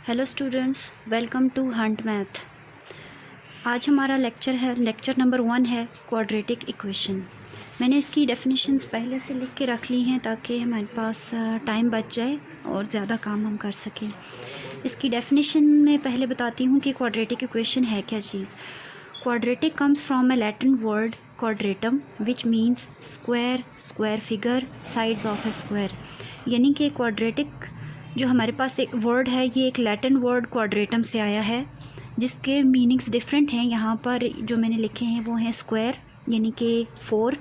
Hello students, welcome to hunt math. आज हमारा lecture number 1 है क्वाड्रेटिक इक्वेशन। मैंने इसकी डेफिनेशंस पहले से लिख के रख ली हैं ताकि हमारे पास टाइम बच जाए और ज़्यादा काम हम कर सकें। इसकी डेफिनेशन में पहले बताती हूँ कि क्वाड्रेटिक इक्वेशन है क्या चीज़। Quadratic comes from a Latin word quadratum which means square, square figure, sides of a square. यानी कि क्वाड्रेटिक जो हमारे पास एक वर्ड है, ये एक लैटिन वर्ड क्वाड्रेटम से आया है, जिसके मीनिंग्स डिफरेंट हैं। यहाँ पर जो मैंने लिखे हैं वो हैं स्क्वायर यानी कि 4,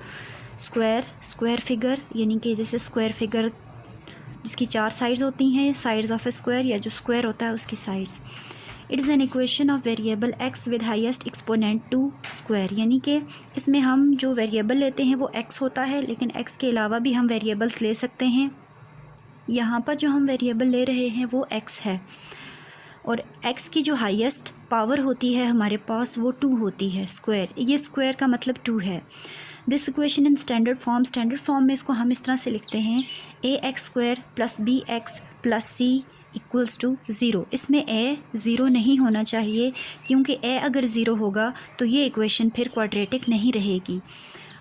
स्क्वायर, स्क्वायर फिगर यानी कि जैसे स्क्वायर फिगर जिसकी 4 साइड्स होती हैं, साइड्स ऑफ ए स्क्वायर, या जो स्क्वायर होता है उसकी sides. It is an equation of variable x with highest exponent two square. यानी कि इसमें हम जो वेरिएबल लेते हैं वो एक्स होता है, लेकिन एक्स के अलावा भी हम वेरिएबल्स ले सकते हैं। यहाँ पर जो हम वेरिएबल ले रहे हैं वो x है, और x की जो हाईएस्ट पावर होती है हमारे पास वो 2 होती है, स्क्वायर। ये स्क्वायर का मतलब 2 है। This equation in standard form में इसको हम इस तरह से लिखते हैं ax² + bx + c = 0। इसमें a 0 नहीं होना चाहिए, क्योंकि a अगर 0 होगा तो ये इक्वेशन फिर क्वाड्रेटिक नहीं रहेगी।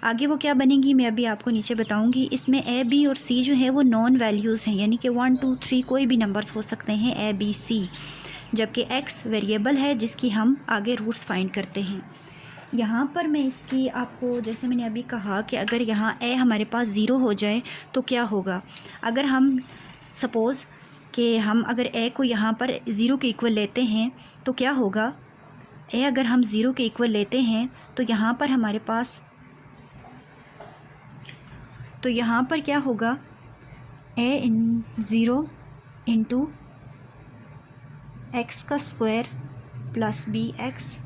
आगे वो क्या बनेगी मैं अभी आपको नीचे बताऊंगी। इसमें a, b और c जो है वो नॉन वैल्यूज़ हैं, यानी कि 1 2 3 कोई भी नंबर्स हो सकते हैं a b c, जबकि x वेरिएबल है जिसकी हम आगे रूट्स फाइंड करते हैं। यहाँ पर मैं इसकी आपको, जैसे मैंने अभी कहा कि अगर यहाँ a हमारे पास 0 हो जाए तो क्या होगा। अगर हम सपोज़ कि हम अगर a को यहाँ पर 0 के इक्वल लेते हैं तो क्या होगा। a अगर हम 0 के इक्वल लेते हैं तो यहाँ पर हमारे पास क्या होगा, a/0 × x² + bx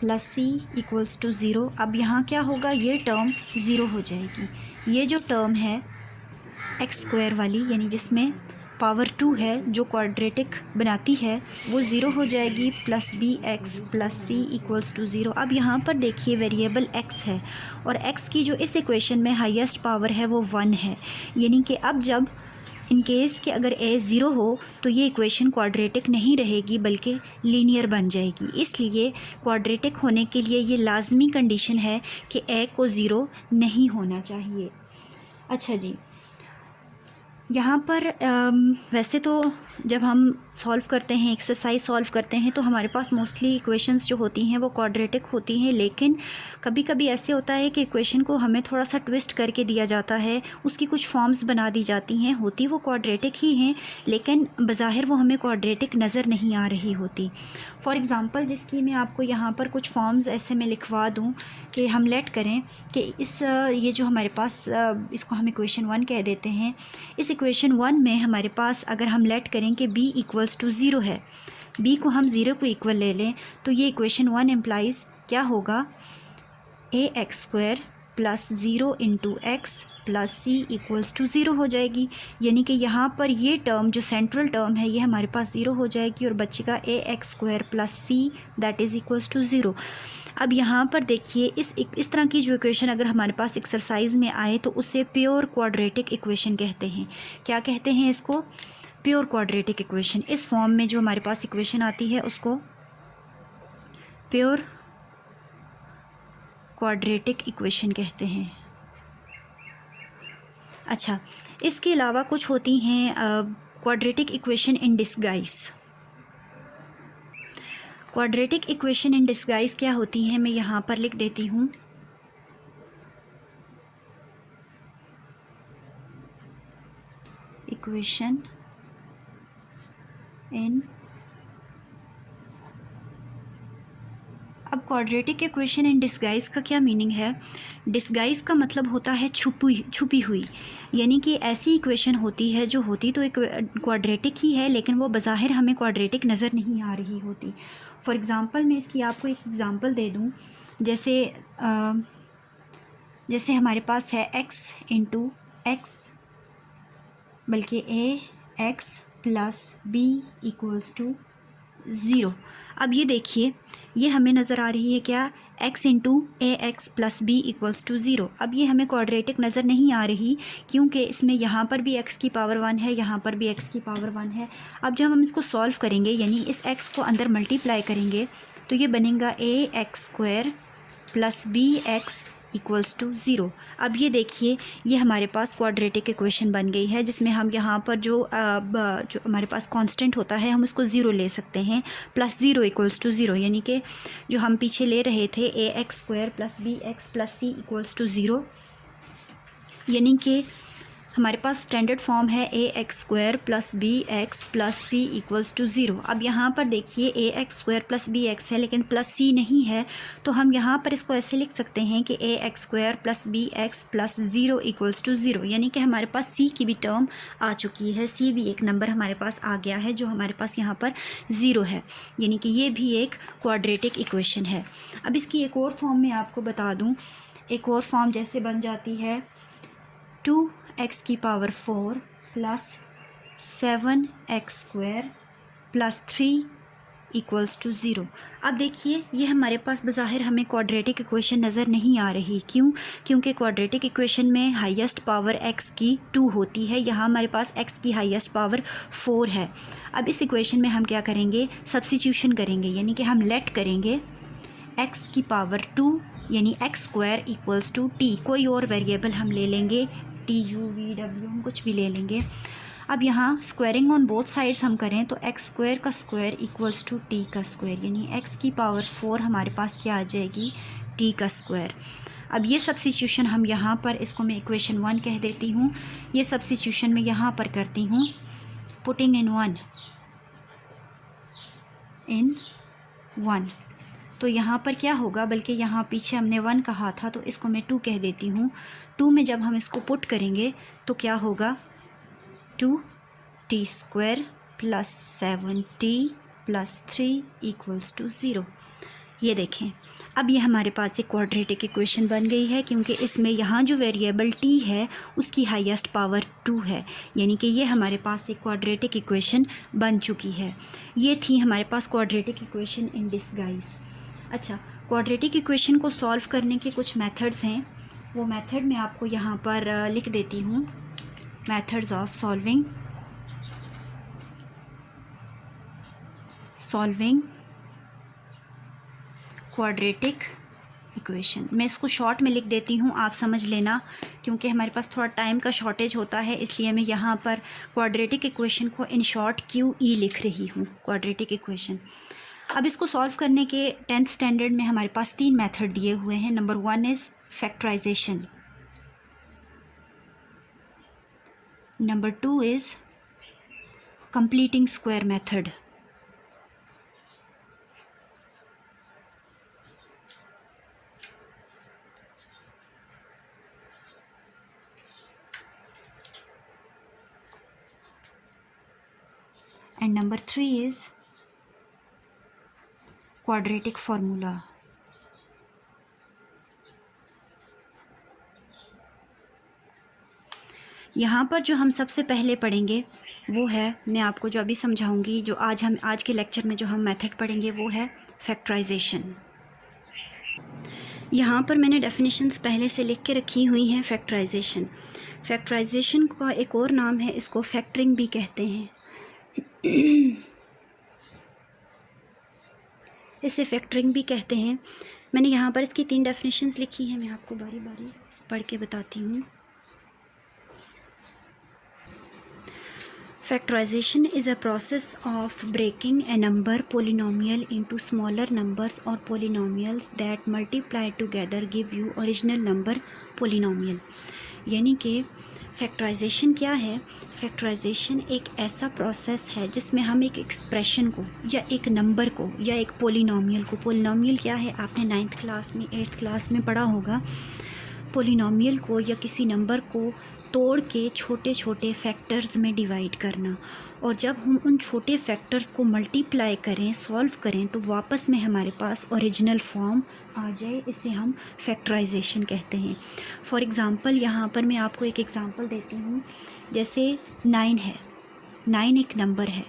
+ c = 0। अब यहाँ क्या होगा, ये टर्म 0 हो जाएगी। ये जो टर्म है x² वाली, यानी जिसमें पावर 2 है, जो क्वाड्रेटिक बनाती है, वो 0 हो जाएगी, + bx + c = 0। अब यहाँ पर देखिए वेरिएबल x है, और x की जो इस इक्वेशन में हाईएस्ट पावर है वो 1 है। यानी कि अब जब इन केस कि अगर a 0 हो तो ये इक्वेशन क्वाड्रेटिक नहीं रहेगी बल्कि लीनियर बन जाएगी। इसलिए क्वाड्रेटिक होने के लिए ये लाजमी कंडीशन है कि a को 0 नहीं होना चाहिए। अच्छा जी, यहाँ पर वैसे तो जब हम सॉल्व करते हैं, एक्सरसाइज सॉल्व करते हैं, तो हमारे पास मोस्टली इक्वेशंस जो होती हैं वो क्वाड्रेटिक होती हैं, लेकिन कभी कभी ऐसे होता है कि इक्वेशन को हमें थोड़ा सा ट्विस्ट करके दिया जाता है, उसकी कुछ फॉर्म्स बना दी जाती हैं, होती वो क्वाड्रेटिक ही हैं, लेकिन बज़ाहिर वो हमें क्वाड्रेटिक नज़र नहीं आ रही होती। फॉर एग्ज़ाम्पल, जिसकी मैं आपको यहाँ पर कुछ फॉर्म्स ऐसे मैं लिखवा दूँ कि हम लेट करें कि ये जो हमारे पास, इसको हम इक्वेशन 1 कह देते हैं। इस इक्वेशन 1 में हमारे पास अगर हम लेट करें कि b = 0 है, b को हम 0 को इक्वल ले लें, तो ये इक्वेशन 1 इम्प्लाइज़ क्या होगा, ax² + 0 × x + c = 0 हो जाएगी। यानी कि यहाँ पर ये टर्म जो सेंट्रल टर्म है ये हमारे पास 0 हो जाएगी, और बचेगा ax² + c = 0। अब यहाँ पर देखिए इस तरह की जो इक्वेशन अगर हमारे पास एक्सरसाइज में आए तो उसे प्योर क्वाड्रेटिक इक्वेशन कहते हैं। क्या कहते हैं इसको, प्योर क्वाड्रेटिक इक्वेशन। इस फॉर्म में जो हमारे पास इक्वेशन आती है उसको प्योर क्वाड्रेटिक इक्वेशन कहते हैं। अच्छा, इसके अलावा कुछ होती हैं quadratic equation in disguise. Quadratic equation in disguise क्या होती हैं, मैं यहाँ पर लिख देती हूँ। इक्वेशन इन, अब क्वाड्रेटिक इक्वेशन इन डिस्गाइज का क्या मीनिंग है। डिस्गाइज का मतलब होता है छुपी हुई, यानी कि ऐसी इक्वेशन होती है जो होती तो क्वाड्रेटिक ही है, लेकिन वो बज़ाहिर हमें क्वाड्रेटिक नज़र नहीं आ रही होती। फॉर एग्ज़ाम्पल, मैं इसकी आपको एक एग्ज़ाम्पल दे दूँ। जैसे हमारे पास है x × x, बल्कि ax + b = 0। अब ये देखिए, ये हमें नज़र आ रही है क्या, x into a x plus b equals to 0। अब ये हमें क्वाड्रेटिक नज़र नहीं आ रही क्योंकि इसमें यहाँ पर भी x की पावर 1 है, यहाँ पर भी x की पावर 1 है। अब जब हम इसको सॉल्व करेंगे यानी इस x को अंदर मल्टीप्लाई करेंगे तो ये बनेगा a x square plus b x equals to 0। अब ये देखिए ये हमारे पास क्वाड्रेटिक इक्वेशन बन गई है जिसमें हम यहाँ पर जो हमारे पास कांस्टेंट होता है हम उसको 0 ले सकते हैं। प्लस 0 इक्वल्स टू 0 यानी कि जो हम पीछे ले रहे थे a x square plus b x plus c equals to 0, यानी कि हमारे पास स्टैंडर्ड फॉर्म है a x square plus b x plus c equals to 0। अब यहाँ पर देखिए a x square plus b x है लेकिन प्लस सी नहीं है, तो हम यहाँ पर इसको ऐसे लिख सकते हैं कि a x square plus b x plus 0 equals to 0, यानी कि हमारे पास सी की भी टर्म आ चुकी है, सी भी एक नंबर हमारे पास आ गया है जो हमारे पास यहाँ पर 0 है, यानी कि ये भी एक क्वाड्रेटिक इक्वेशन है। अब इसकी एक और फॉर्म में आपको बता दूँ, एक और फॉर्म जैसे बन जाती है 2x की power 4 plus 7x square plus 3 equals to 0। अब देखिए ये हमारे पास बज़ाहिर हमें क्वाड्रेटिक इक्वेशन नज़र नहीं आ रही, क्यों? क्योंकि क्वाड्रेटिक इक्वेशन में हाईएस्ट पावर x की 2 होती है, यहाँ हमारे पास x की हाईएस्ट पावर 4 है। अब इस इक्वेशन में हम क्या करेंगे, सब्स्टिट्यूशन करेंगे, यानी कि हम लेट करेंगे x की पावर 2 यानी x square equals to t, कोई और वेरिएबल हम ले लेंगे, टी यू वी डब्ल्यू हम कुछ भी ले लेंगे। अब यहाँ स्क्वायरिंग ऑन बोथ साइड्स हम करें तो एक्स स्क्वायर का स्क्वायर इक्वल्स टू टी का स्क्वायर, यानी एक्स की पावर 4 हमारे पास क्या आ जाएगी, टी का स्क्वायर। अब ये सब्स्टिट्यूशन हम यहाँ पर, इसको मैं इक्वेशन 1 कह देती हूँ, ये सब्स्टिट्यूशन मैं यहाँ पर करती हूँ, पुटिंग इन 1 तो यहाँ पर क्या होगा, बल्कि यहाँ पीछे हमने 1 कहा था तो इसको मैं 2 कह देती हूँ। 2 में जब हम इसको पुट करेंगे तो क्या होगा, 2t square plus 7t plus 3 equals to 0। ये देखें अब ये हमारे पास एक क्वाड्रेटिक इक्वेशन बन गई है क्योंकि इसमें यहाँ जो वेरिएबल t है उसकी हाईएस्ट पावर 2 है, यानी कि ये हमारे पास एक क्वाड्रेटिक इक्वेशन बन चुकी है। ये थी हमारे पास क्वाड्रेटिक इक्वेशन इन डिस्गाइज। अच्छा, क्वाड्रेटिक इक्वेशन को सॉल्व करने के कुछ मेथड्स हैं, वो मेथड मैं आपको यहाँ पर लिख देती हूँ, methods of solving quadratic equation. मैं इसको शॉर्ट में लिख देती हूँ, आप समझ लेना, क्योंकि हमारे पास थोड़ा टाइम का शॉर्टेज होता है, इसलिए मैं यहाँ पर क्वाड्रेटिक इक्वेशन को इन शॉर्ट QE लिख रही हूँ, क्वाड्रेटिक इक्वेशन। अब इसको सॉल्व करने के 10th स्टैंडर्ड में हमारे पास 3 मेथड दिए हुए हैं। Number 1 is factorization, number 2 is completing square method, and number 3 is quadratic formula. यहाँ पर जो हम सबसे पहले पढ़ेंगे वो है, मैं आपको जो अभी समझाऊंगी, जो आज के लेक्चर में जो हम मेथड पढ़ेंगे वो है फैक्टराइजेशन। यहाँ पर मैंने डेफिनेशंस पहले से लिख के रखी हुई हैं। फैक्टराइजेशन का एक और नाम है, इसको फैक्टरिंग भी कहते हैं। इसे फैक्टरिंग भी कहते हैं। मैंने यहाँ पर इसकी 3 डेफिनेशंस लिखी हैं, मैं आपको बारी बारी पढ़ के बताती हूँ। Factorization is a process of breaking a number polynomial into smaller numbers or polynomials that multiply together give you original number polynomial। यानी कि फैक्टराइजेशन क्या है? फैक्टराइजेशन एक ऐसा प्रोसेस है जिसमें हम एक एक्सप्रेशन को या एक नंबर को या एक पोलिनोमियल को, पोलिनोमियल क्या है आपने 9th क्लास में 8th क्लास में पढ़ा होगा, पोलिनोमियल को या किसी नंबर को तोड़ के छोटे छोटे फैक्टर्स में डिवाइड करना, और जब हम उन छोटे फैक्टर्स को मल्टीप्लाई करें, सॉल्व करें, तो वापस में हमारे पास ओरिजिनल फॉर्म आ जाए, इसे हम फैक्टराइजेशन कहते हैं। फॉर एग्ज़ाम्पल यहाँ पर मैं आपको एक एग्ज़ाम्पल देती हूँ, जैसे 9 है, 9 एक नंबर है,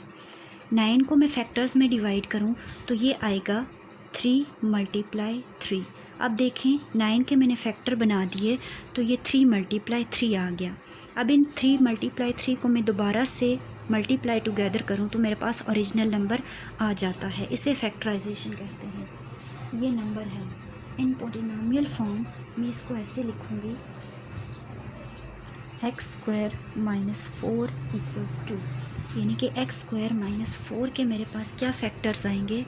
9 को मैं फैक्टर्स में डिवाइड करूँ तो ये आएगा 3 × 3, अब देखें 9 के मैंने फैक्टर बना दिए तो ये 3 × 3 आ गया। अब इन 3 × 3 को मैं दोबारा से मल्टीप्लाई टुगेदर करूं तो मेरे पास ओरिजिनल नंबर आ जाता है। इसे फैक्टराइजेशन कहते हैं। ये नंबर है इन पॉलिनोमियल फॉर्म में, इसको ऐसे लिखूंगी x² - 4 = 2, यानी कि x² - 4 के मेरे पास क्या फैक्टर्स आएंगे,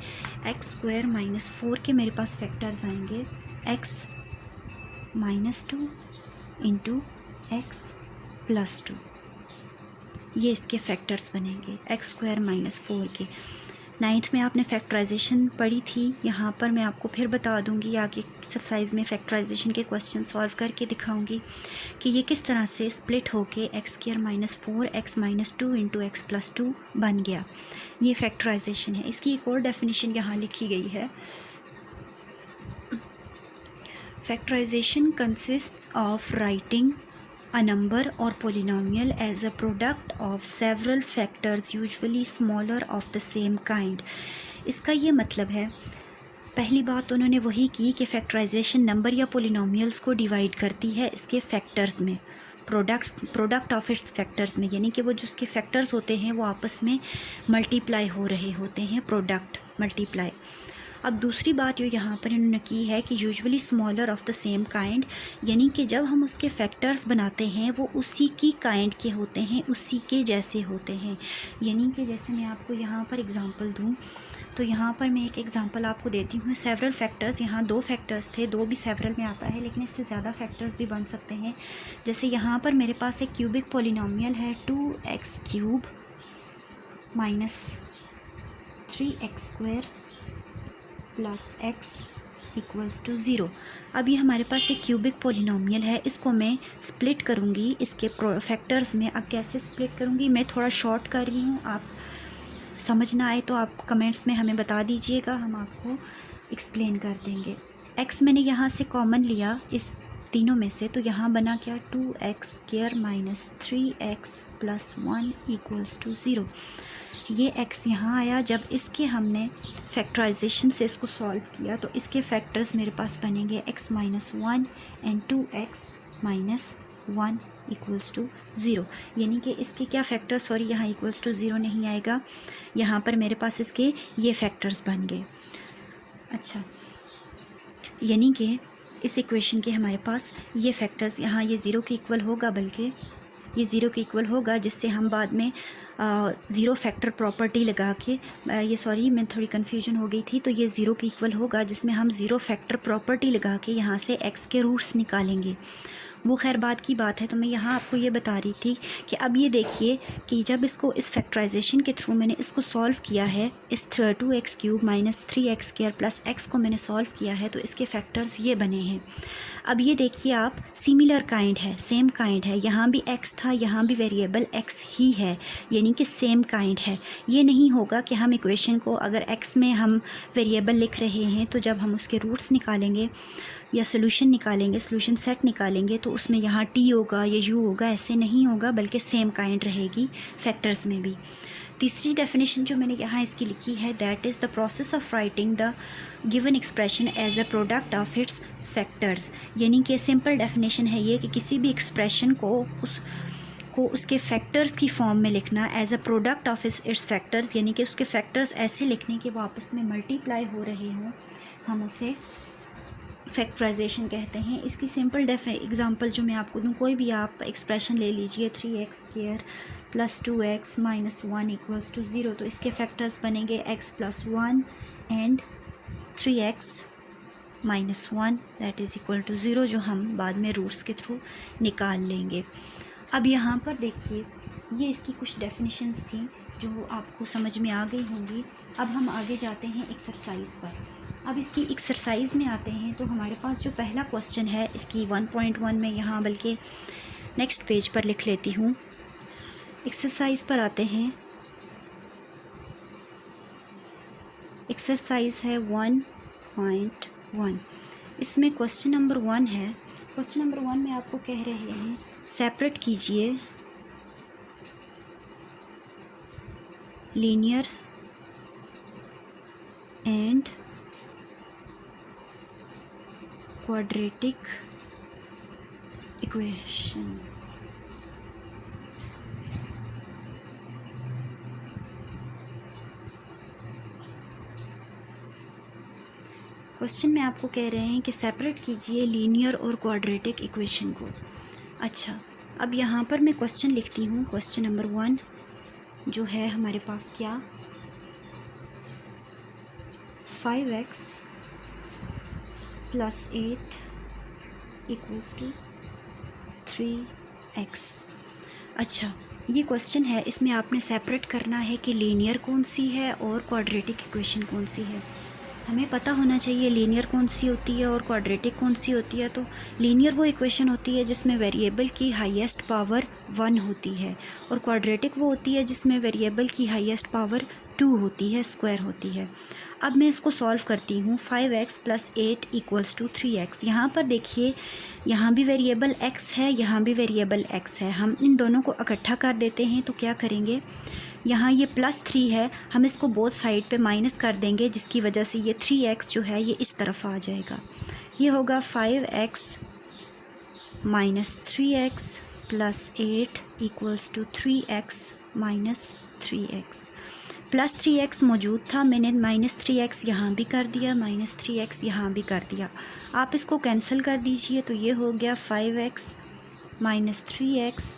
x² - 4 के मेरे पास फैक्टर्स आएंगे x - 2 × x + 2। ये इसके फैक्टर्स बनेंगे x² - 4 के। 9th में आपने फैक्टराइजेशन पढ़ी थी, यहाँ पर मैं आपको फिर बता दूँगी आगे एक्सरसाइज में फैक्टराइजेशन के क्वेश्चन सॉल्व करके दिखाऊंगी कि ये किस तरह से स्प्लिट होके x² - 4 x - 2 × x + 2 बन गया। ये फैक्टराइजेशन है। इसकी एक और डेफिनेशन यहाँ लिखी गई है। Factorization consists of writing a number or polynomial as a product of several factors usually smaller of the same kind। इसका ये मतलब है, पहली बात तो उन्होंने वही की कि फैक्टराइजेशन नंबर या पोलिनोमियल्स को डिवाइड करती है इसके फैक्टर्स में, प्रोडक्ट ऑफ इट्स फैक्टर्स में, यानी कि वो जो उसके फैक्टर्स होते हैं वो आपस में मल्टीप्लाई हो रहे होते हैं, प्रोडक्ट मल्टीप्लाई। अब दूसरी बात जो यहाँ पर इन्होंने की है कि usually smaller of the same kind, यानी कि जब हम उसके फैक्टर्स बनाते हैं वो उसी की काइंड के होते हैं, उसी के जैसे होते हैं। यानी कि जैसे मैं आपको यहाँ पर एग्ज़ाम्पल दूँ तो यहाँ पर मैं एक एग्ज़ाम्पल आपको देती हूँ। सेवरल फैक्टर्स, यहाँ 2 फैक्टर्स थे, 2 भी सेवरल में आता है लेकिन इससे ज़्यादा फैक्टर्स भी बन सकते हैं। जैसे यहाँ पर मेरे पास एक क्यूबिक पोलिनोमियल है 2x³ - 3x² + x = 0। अब ये हमारे पास एक क्यूबिक पोलिनोमियल है, इसको मैं स्प्लिट करूँगी इसके फैक्टर्स में। अब कैसे स्प्लिट करूँगी मैं थोड़ा शॉर्ट कर रही हूँ, आप समझ ना आए तो आप कमेंट्स में हमें बता दीजिएगा, हम आपको एक्सप्लेन कर देंगे। x मैंने यहाँ से कॉमन लिया इस तीनों में से, तो यहाँ बना क्या 2x² - 3x + 1 = 0। ये x यहाँ आया। जब इसके हमने फैक्टराइजेशन से इसको सॉल्व किया तो इसके फैक्टर्स मेरे पास बनेंगे x - 1 एंड 2x - 1 = 0, यानी कि इसके क्या फैक्टर्स, सॉरी यहाँ =0 नहीं आएगा, यहाँ पर मेरे पास इसके ये फैक्टर्स बन गए। अच्छा, यानी कि इस इक्वेशन के हमारे पास ये फैक्टर्स, यहाँ ये 0 के इक्वल होगा, बल्कि ये 0 के इक्वल होगा, जिससे हम बाद में ज़ीरो फैक्टर प्रॉपर्टी लगा के ये सॉरी मैं थोड़ी कन्फ्यूजन हो गई थी, तो ये 0 के इक्वल होगा जिसमें हम ज़ीरो फैक्टर प्रॉपर्टी लगा के यहाँ से x के रूट्स निकालेंगे। वो खैर बात की बात है। तो मैं यहाँ आपको ये बता रही थी कि अब ये देखिए कि जब इसको इस फैक्टराइजेशन के थ्रू मैंने इसको सॉल्व किया है, इस 2x³ - 3x² + x को मैंने सॉल्व किया है, तो इसके फैक्टर्स ये बने हैं। अब ये देखिए आप, सिमिलर काइंड है, सेम काइंड है, यहाँ भी x था, यहाँ भी वेरिएबल x ही है, यानी कि सेम काइंड है। ये नहीं होगा कि हम इक्वेशन को अगर x में हम वेरिएबल लिख रहे हैं तो जब हम उसके रूट्स निकालेंगे या सोल्यूशन निकालेंगे, सोल्यूशन सेट निकालेंगे, तो उसमें यहाँ t होगा या u होगा, ऐसे नहीं होगा, बल्कि सेम काइंड रहेगी फैक्टर्स में भी। तीसरी डेफिनेशन जो मैंने यहाँ इसकी लिखी है, that is the process of writing the given expression as a product of its factors, यानी कि सिंपल डेफिनेशन है ये कि किसी भी एक्सप्रेशन को उसके फैक्टर्स की फॉर्म में लिखना, as a product of its factors, यानी कि उसके फैक्टर्स ऐसे लिखने के वो आपस में मल्टीप्लाई हो रहे हों, हम उसे फैक्टराइजेशन कहते हैं। इसकी सिंपल एग्जांपल जो मैं आपको दूँ, कोई भी आप एक्सप्रेशन ले लीजिए, 3x² + 2x - 1 = 0, तो इसके फैक्टर्स बनेंगे x + 1 and 3x - 1 that is equal to 0, जो हम बाद में रूट्स के थ्रू निकाल लेंगे। अब यहाँ पर देखिए, ये इसकी कुछ डेफिनेशंस थी जो आपको समझ में आ गई होंगी। अब हम आगे जाते हैं एक्सरसाइज पर। अब इसकी एक्सरसाइज में आते हैं तो हमारे पास जो पहला क्वेश्चन है इसकी 1.1 में, यहाँ बल्कि नेक्स्ट पेज पर लिख लेती हूँ। एक्सरसाइज पर आते हैं। एक्सरसाइज है 1.1। इसमें क्वेश्चन नंबर 1 है। क्वेश्चन नंबर 1 में आपको कह रहे हैं सेपरेट कीजिए linear and quadratic equation. Question में आपको कह रहे हैं कि सेपरेट कीजिए लीनियर और क्वाड्रेटिक इक्वेशन को। अच्छा, अब यहाँ पर मैं क्वेश्चन लिखती हूँ। क्वेश्चन नंबर 1 जो है हमारे पास क्या, 5x + 8 = 3x। अच्छा, ये क्वेश्चन है, इसमें आपने सेपरेट करना है कि लीनियर कौन सी है और क्वाड्रेटिक इक्वेशन कौन सी है। हमें पता होना चाहिए लीनियर कौन सी होती है और क्वाड्रेटिक कौन सी होती है। तो लीनियर वो इक्वेशन होती है जिसमें वेरिएबल की हाईएस्ट पावर 1 होती है, और क्वाड्रेटिक वो होती है जिसमें वेरिएबल की हाईएस्ट पावर 2 होती है, स्क्वायर होती है। अब मैं इसको सॉल्व करती हूँ। 5x + 8 = 3x। यहाँ पर देखिए, यहाँ भी वेरिएबल x है, यहाँ भी वेरिएबल x है। हम इन दोनों को इकट्ठा कर देते हैं। तो क्या करेंगे, यहाँ ये +3 है, हम इसको बोथ साइड पे माइनस कर देंगे, जिसकी वजह से ये 3x जो है ये इस तरफ आ जाएगा। ये होगा 5x - 3x + 8 = 3x - 3x। +3x मौजूद था, मैंने -3x यहाँ भी कर दिया, -3x यहाँ भी कर दिया। आप इसको कैंसिल कर दीजिए, तो ये हो गया 5x - 3x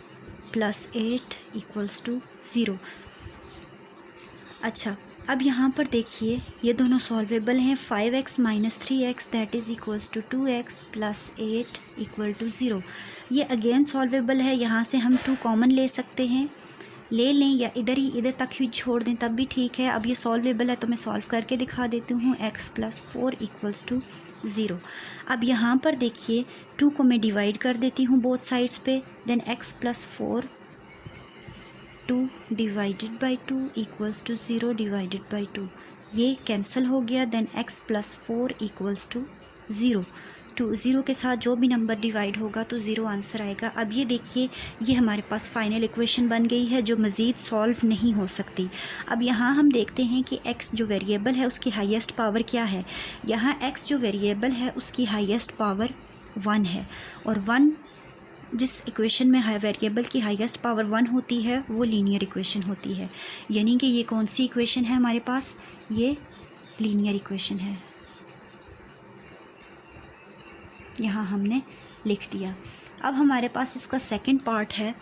+ 8 = 0। अच्छा, अब यहाँ पर देखिए, ये दोनों सॉल्वेबल हैं। 5x - 3x that is equals to 2x + 8 = 0। ये अगेन सॉल्वेबल है। यहाँ से हम 2 कॉमन ले सकते हैं, ले लें या इधर तक ही छोड़ दें तब भी ठीक है। अब ये सॉल्वेबल है तो मैं सॉल्व करके दिखा देती हूँ। x + 4 = 0। अब यहाँ पर देखिए, 2 को मैं डिवाइड कर देती हूँ बोथ साइड्स पे। देन x + 4 2 / 2 = 0 / 2, ये कैंसिल हो गया। Then x + 4 = 0। 0 के साथ जो भी नंबर डिवाइड होगा तो 0 आंसर आएगा। अब ये देखिए, ये हमारे पास फाइनल इक्वेशन बन गई है जो मज़ीद सॉल्व नहीं हो सकती। अब यहाँ हम देखते हैं कि x जो वेरिएबल है उसकी हाईएस्ट पावर क्या है। यहाँ x जो वेरिएबल है उसकी हाईएस्ट पावर 1 है, और 1 जिस इक्वेशन में वेरिएबल की हाईएस्ट पावर 1 होती है वो लीनियर इक्वेशन होती है। यानी कि ये कौन सी इक्वेशन है हमारे पास, ये लीनियर इक्वेशन है। यहाँ हमने लिख दिया। अब हमारे पास इसका सेकंड पार्ट है।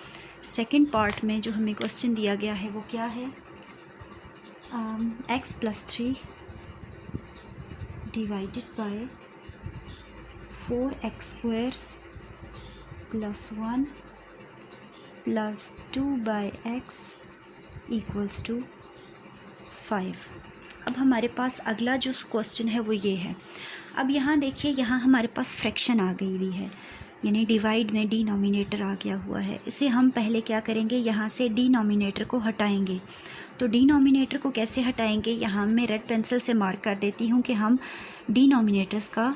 सेकंड पार्ट में जो हमें क्वेश्चन दिया गया है वो क्या है, x + 3 / 4x² + 1 + 2/x = 5। अब हमारे पास अगला जो क्वेश्चन है वो ये है। अब यहाँ देखिए, यहाँ हमारे पास फ्रैक्शन आ गई हुई है, यानी डिवाइड में डिनोमिनेटर आ गया हुआ है। इसे हम पहले क्या करेंगे, यहाँ से डिनोमिनेटर को हटाएंगे। तो डिनोमिनेटर को कैसे हटाएंगे, यहाँ मैं रेड पेंसिल से मार्क कर देती हूँ कि हम डिनोमिनेटर्स का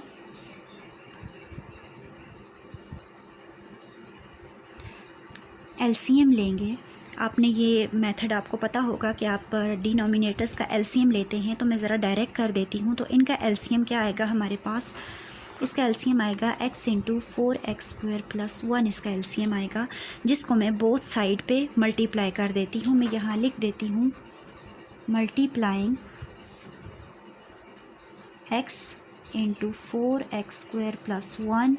एलसीएम लेंगे। आपने ये मेथड आपको पता होगा कि आप डिनोमिनेटर्स का एलसीएम लेते हैं। तो मैं ज़रा डायरेक्ट कर देती हूँ। तो इनका एलसीएम क्या आएगा हमारे पास, इसका एलसीएम आएगा x × 4x² + 1, इसका एलसीएम आएगा, जिसको मैं बोथ साइड पे मल्टीप्लाई कर देती हूँ। मैं यहाँ लिख देती हूँ multiplying x × 4x² + 1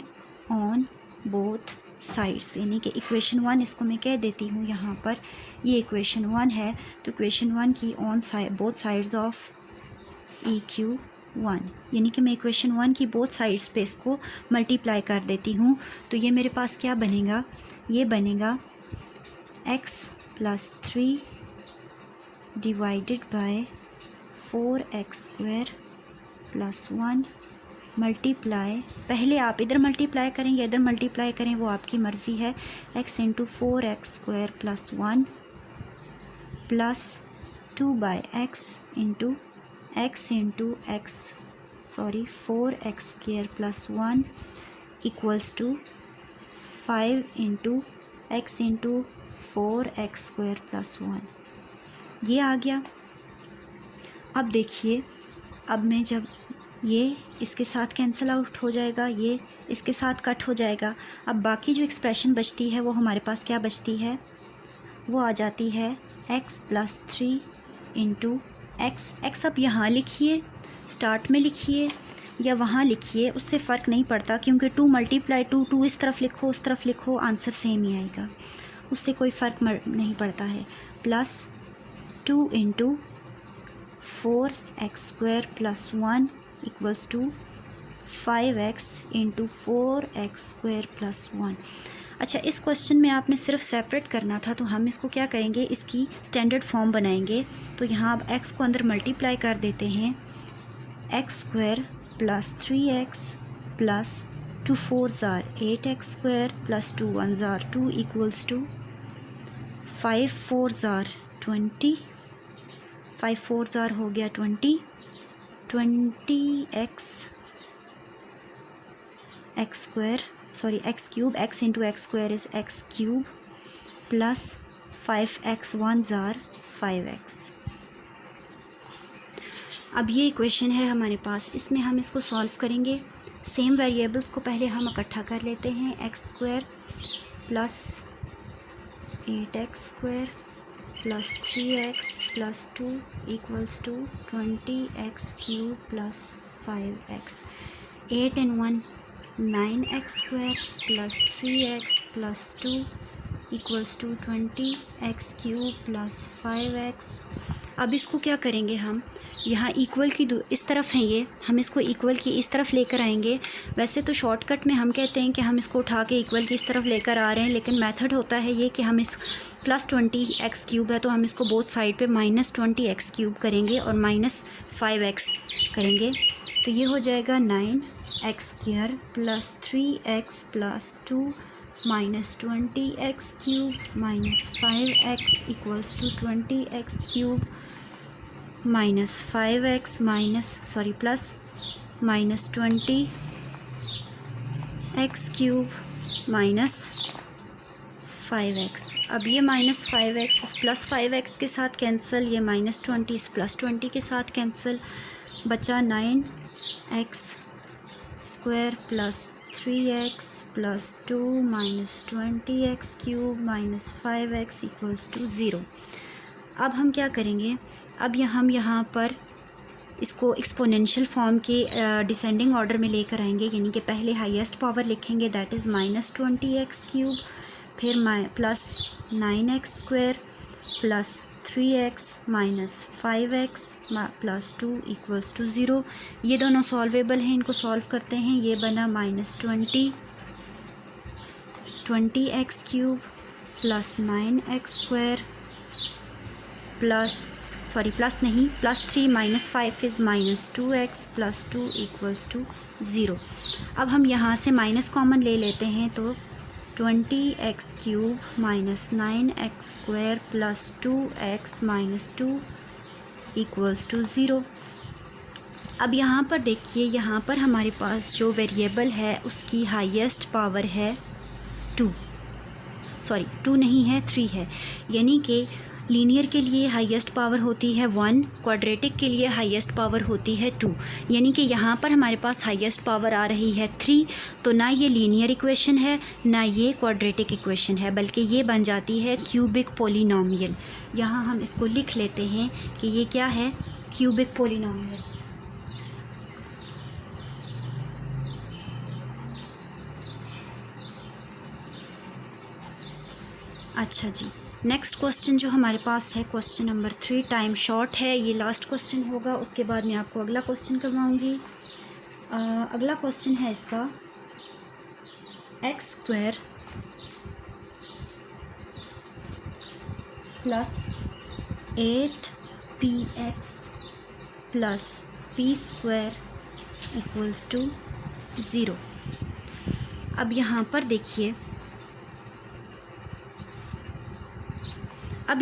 on both sides, यानी कि इक्वेशन 1 इसको मैं कह देती हूँ। यहाँ पर ये इक्वेशन 1 है, तो इक्वेशन 1 की on both sides of EQ1, यानी कि मैं इक्वेशन 1 की बोथ साइड्स पे इसको मल्टीप्लाई कर देती हूँ। तो ये मेरे पास क्या बनेगा, ये बनेगा x + 3 / 4x² + 1 मल्टीप्लाई, पहले आप इधर मल्टीप्लाई करें या इधर मल्टीप्लाई करें वो आपकी मर्ज़ी है, x × 4x² + 1 + 2/x × 4x² + 1 = 5 × x × 4x² + 1, ये आ गया। अब देखिए, अब मैं जब ये इसके साथ कैंसिल आउट हो जाएगा, ये इसके साथ कट हो जाएगा। अब बाकी जो एक्सप्रेशन बचती है वो हमारे पास क्या बचती है, वो आ जाती है x + 3 इंटू एक्स। एक्स अब यहाँ लिखिए, स्टार्ट में लिखिए या वहाँ लिखिए, उससे फ़र्क नहीं पड़ता, क्योंकि 2 × 2 इस तरफ लिखो उस तरफ लिखो आंसर सेम ही आएगा, उससे कोई फ़र्क नहीं पड़ता है। Plus 2 into 4x² + 1 = 5x into 4x² + 1। अच्छा, इस क्वेश्चन में आपने सिर्फ सेपरेट करना था, तो हम इसको क्या करेंगे, इसकी स्टैंडर्ड फॉर्म बनाएंगे। तो यहाँ अब x को अंदर मल्टीप्लाई कर देते हैं, x² + 3x + 2 4s are 8x² + 2 1s are 2 = 5 4s are 20, 5 4s are हो गया 20 x into x² is x³ plus 5x 1s are 5x। अब ये इक्वेशन है हमारे पास, इसमें हम इसको सॉल्व करेंगे। सेम वेरिएबल्स को पहले हम इकट्ठा कर लेते हैं, x² + 8x² + 3x + 2 = 20x³ + 5x। 8 and 1 9x² + 3x + 2 = 20x³ + 5x। अब इसको क्या करेंगे हम, यहाँ इक्वल की इस तरफ है ये, हम इसको इक्वल की इस तरफ लेकर आएंगे। वैसे तो शॉर्टकट में हम कहते हैं कि हम इसको उठा के इक्वल की इस तरफ लेकर आ रहे हैं, लेकिन मेथड होता है ये कि हम इस +20x³ है तो हम इसको बोथ साइड पे -20x³ करेंगे और -5x करेंगे। तो ये हो जाएगा 9x² + 3x + 2 -20x³ - 5x = 20x³ - 5x plus -20x³ - 5x। अब ये -5x इस +5x के साथ कैंसिल, ये -20 इस +20 के साथ कैंसिल, बचा 9x² + 3x + 2 -20x³ - 5x = 0। अब हम क्या करेंगे, अब हम यहाँ पर इसको एक्सपोनेंशियल फॉर्म के डिसेंडिंग ऑर्डर में लेकर आएंगे, यानी कि पहले हाईएस्ट पावर लिखेंगे, दैट इज़ -20x³, फिर +9x² + 3x - 5x + 2 = 0। ये दोनों सॉल्वेबल हैं, इनको सॉल्व करते हैं। ये बना -20x³ + 9x² +3 - 5 is -2x + 2 = 0। अब हम यहाँ से माइनस कॉमन ले लेते हैं, तो 20x³ - 9x² + 2x - 2 = 0। अब यहाँ पर देखिए, यहाँ पर हमारे पास जो वेरिएबल है उसकी हाईएस्ट पावर है 2 नहीं है 3 है, यानी कि लीनियर के लिए हाईएस्ट पावर होती है 1, क्वाड्रेटिक के लिए हाईएस्ट पावर होती है 2, यानी कि यहाँ पर हमारे पास हाईएस्ट पावर आ रही है 3। तो ना ये लीनियर इक्वेशन है ना ये क्वाड्रेटिक इक्वेशन है, बल्कि ये बन जाती है क्यूबिक पोलिनोमियल। यहाँ हम इसको लिख लेते हैं कि ये क्या है, क्यूबिक पोलिनोमियल। अच्छा जी, नेक्स्ट क्वेश्चन जो हमारे पास है क्वेश्चन नंबर 3, टाइम शॉर्ट है, ये लास्ट क्वेश्चन होगा, उसके बाद मैं आपको अगला क्वेश्चन करवाऊँगी। अगला क्वेश्चन है इसका x² + 8px + p² = 0। अब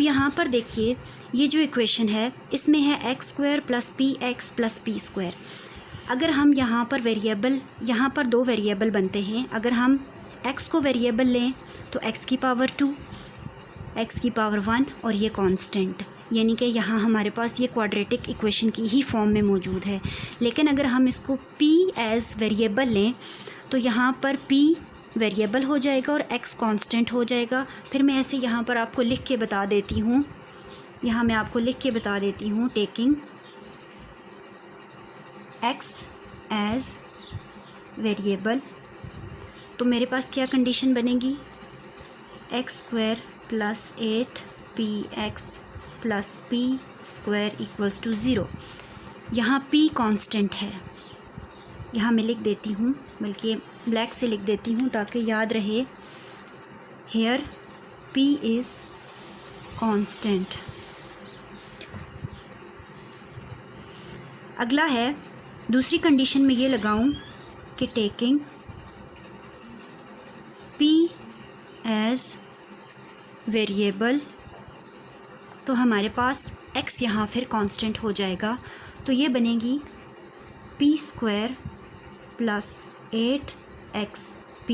यहाँ पर देखिए, ये जो इक्वेशन है इसमें है x² + px + p²। अगर हम यहाँ पर वेरिएबल, यहाँ पर 2 वेरिएबल बनते हैं। अगर हम x को वेरिएबल लें तो x की पावर 2, x की पावर 1 और ये कांस्टेंट, यानी कि यहाँ हमारे पास ये क्वाड्रेटिक इक्वेशन की ही फॉर्म में मौजूद है। लेकिन अगर हम इसको p एज़ वेरिएबल लें तो यहाँ पर p वेरिएबल हो जाएगा और x कांस्टेंट हो जाएगा। फिर मैं ऐसे यहाँ पर आपको लिख के बता देती हूँ, यहाँ मैं आपको लिख के बता देती हूँ, टेकिंग x एज़ वेरिएबल, तो मेरे पास क्या कंडीशन बनेगी, x² + 8px + p² = 0। यहाँ p कांस्टेंट है, यहाँ मैं लिख देती हूँ, बल्कि ब्लैक से लिख देती हूँ ताकि याद रहे। Here p is constant. अगला है, दूसरी कंडीशन में ये लगाऊं कि टेकिंग p एज़ वेरिएबल, तो हमारे पास x यहाँ फिर कांस्टेंट हो जाएगा। तो ये बनेगी p² + 8xp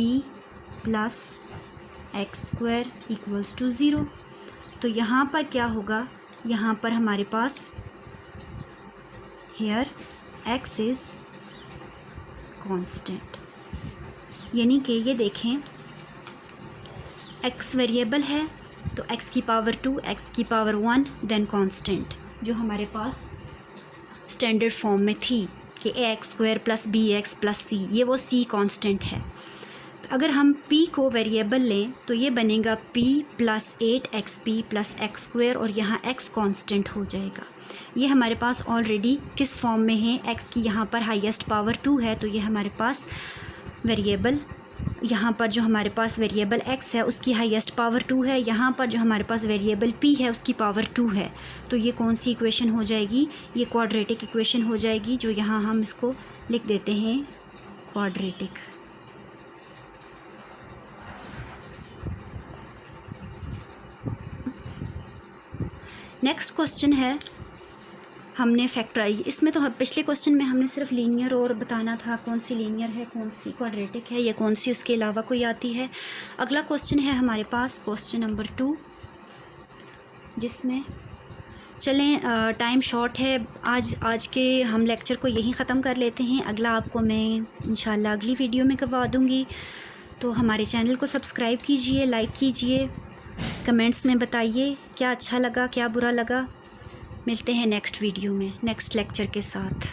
+ x² = 0। तो यहाँ पर क्या होगा, यहाँ पर हमारे पास हेयर x इज़ कांस्टेंट, यानी कि ये देखें x वेरिएबल है तो x की पावर 2, x की पावर 1, देन कांस्टेंट, जो हमारे पास स्टैंडर्ड फॉर्म में थी कि ax² + bx + c, ये वो c कांस्टेंट है। अगर हम p को वेरिएबल लें तो ये बनेगा p + 8xp + x² और यहाँ x कांस्टेंट हो जाएगा। ये हमारे पास ऑलरेडी किस फॉर्म में है, x की यहाँ पर हाईएस्ट पावर 2 है, तो ये हमारे पास वेरिएबल, यहाँ पर जो हमारे पास वेरिएबल x है उसकी हाईएस्ट पावर 2 है, यहाँ पर जो हमारे पास वेरिएबल p है उसकी पावर 2 है। तो ये कौन सी इक्वेशन हो जाएगी, ये क्वाड्रेटिक इक्वेशन हो जाएगी, जो यहाँ हम इसको लिख देते हैं क्वाड्रेटिक। नेक्स्ट क्वेश्चन है, हमने फैक्टराइज, इसमें तो पिछले क्वेश्चन में हमने सिर्फ लीनियर और बताना था कौन सी लीनियर है, कौन सी क्वाड्रेटिक है, या कौन सी उसके अलावा कोई आती है। अगला क्वेश्चन है हमारे पास क्वेश्चन नंबर 2, जिसमें चलें टाइम शॉर्ट है, आज के हम लेक्चर को यहीं ख़त्म कर लेते हैं। अगला आपको मैं इंशाल्लाह अगली वीडियो में करवा दूँगी। तो हमारे चैनल को सब्सक्राइब कीजिए, लाइक कीजिए, कमेंट्स में बताइए क्या अच्छा लगा क्या बुरा लगा। मिलते हैं नेक्स्ट वीडियो में नेक्स्ट लेक्चर के साथ।